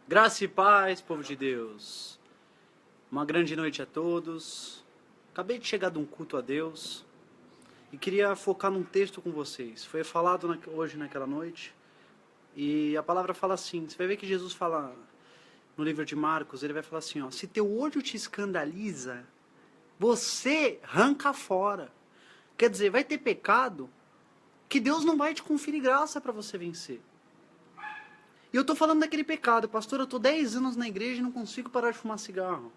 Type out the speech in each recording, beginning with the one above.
Graça e paz, povo de Deus. Uma grande noite a todos. Acabei de chegar de um culto a Deus e queria focar num texto com vocês. Foi falado hoje naquela noite e a palavra fala assim. Você vai ver que Jesus fala no livro de Marcos, ele vai falar assim, ó: se teu olho te escandaliza, você arranca fora. Quer dizer, vai ter pecado que Deus não vai te conferir graça para você vencer. E eu tô falando daquele pecado, pastor, eu tô 10 anos na igreja e não consigo parar de fumar cigarro.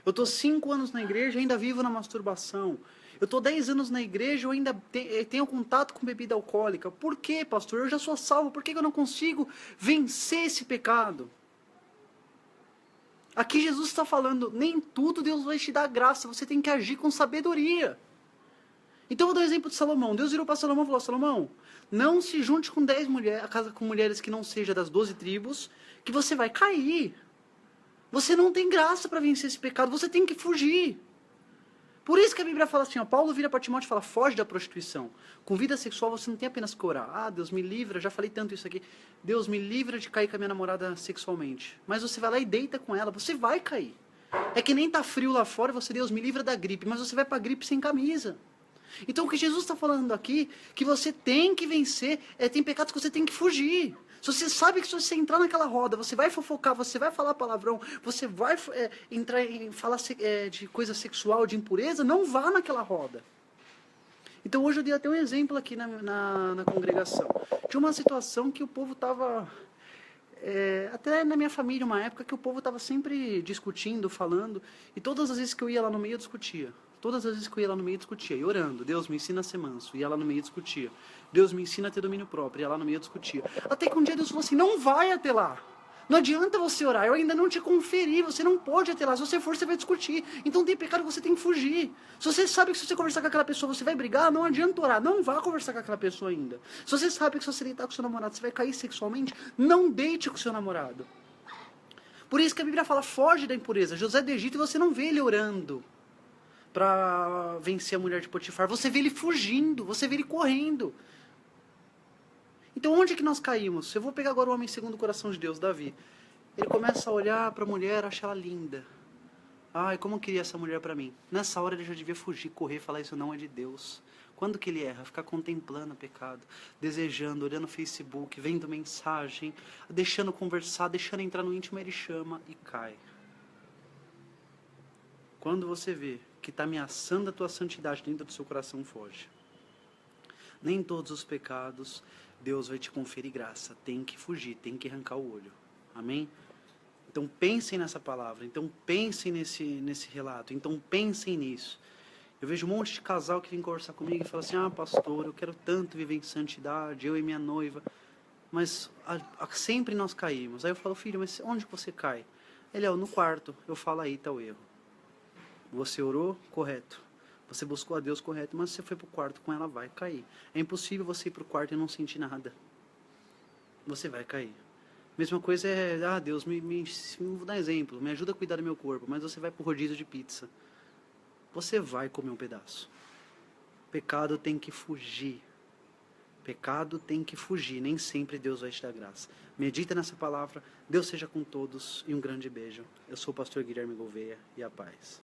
Eu tô 5 anos na igreja e ainda vivo na masturbação. Eu tô 10 anos na igreja e eu ainda tenho contato com bebida alcoólica. Por quê, pastor? Eu já sou salvo, por que eu não consigo vencer esse pecado? Aqui Jesus está falando, nem tudo Deus vai te dar graça, você tem que agir com sabedoria. Então eu vou dar um exemplo de Salomão. Deus virou para Salomão e falou: Salomão, não se junte com 10 mulheres, casa com mulheres que não sejam das 12 tribos, que você vai cair. Você não tem graça para vencer esse pecado, você tem que fugir. Por isso que a Bíblia fala assim, ó, Paulo vira para Timóteo e fala: foge da prostituição. Com vida sexual você não tem apenas que orar. Ah, Deus me livra, já falei tanto isso aqui. Deus me livra de cair com a minha namorada sexualmente. Mas você vai lá e deita com ela, você vai cair. É que nem tá frio lá fora, você, Deus me livra da gripe, mas você vai para a gripe sem camisa. Então o que Jesus está falando aqui, que você tem que vencer, tem pecados que você tem que fugir. Se você sabe que se você entrar naquela roda, você vai fofocar, você vai falar palavrão, você vai entrar em falar de coisa sexual, de impureza, não vá naquela roda. Então hoje eu dei até um exemplo aqui na congregação. Tinha uma situação que o povo estava... até na minha família, uma época que o povo estava sempre discutindo, falando, e todas as vezes que eu ia lá no meio eu discutia. Todas as vezes que eu ia lá no meio, discutia. E orando, Deus me ensina a ser manso. Ia lá no meio, discutia. Deus me ensina a ter domínio próprio. Ia lá no meio, discutia. Até que um dia Deus falou assim: não vai até lá. Não adianta você orar. Eu ainda não te conferi. Você não pode até lá. Se você for, você vai discutir. Então tem pecado que você tem que fugir. Se você sabe que se você conversar com aquela pessoa, você vai brigar, não adianta orar. Não vá conversar com aquela pessoa ainda. Se você sabe que se você deitar com seu namorado, você vai cair sexualmente, não deite com seu namorado. Por isso que a Bíblia fala: foge da impureza. José do Egito, você não vê ele orando para vencer a mulher de Potifar. Você vê ele fugindo, você vê ele correndo. Então onde é que nós caímos? Eu vou pegar agora o homem segundo o coração de Deus, Davi. Ele começa a olhar para a mulher, achar ela linda. Ai, como eu queria essa mulher para mim. Nessa hora ele já devia fugir, correr, falar: isso não é de Deus. Quando que ele erra? Ficar contemplando o pecado, desejando, olhando o Facebook, vendo mensagem, deixando conversar, deixando entrar no íntimo, ele chama e cai. Quando você vê que está ameaçando a tua santidade dentro do seu coração, foge. Nem todos os pecados Deus vai te conferir graça. Tem que fugir, tem que arrancar o olho. Amém? Então pensem nessa palavra, então pensem nesse relato, então pensem nisso. Eu vejo um monte de casal que vem conversar comigo e fala assim: ah, pastor, eu quero tanto viver em santidade, eu e minha noiva, mas sempre nós caímos. Aí eu falo: filho, mas onde você cai? Ele: no quarto. Eu falo: aí está o erro. Você orou, correto. Você buscou a Deus, correto. Mas você foi para o quarto com ela, vai cair. É impossível você ir para o quarto e não sentir nada. Você vai cair. Mesma coisa é: ah, Deus, vou dar exemplo, me ajuda a cuidar do meu corpo. Mas você vai para o rodízio de pizza. Você vai comer um pedaço. Pecado tem que fugir. Pecado tem que fugir. Nem sempre Deus vai te dar graça. Medita nessa palavra. Deus seja com todos e um grande beijo. Eu sou o pastor Guilherme Gouveia e a paz.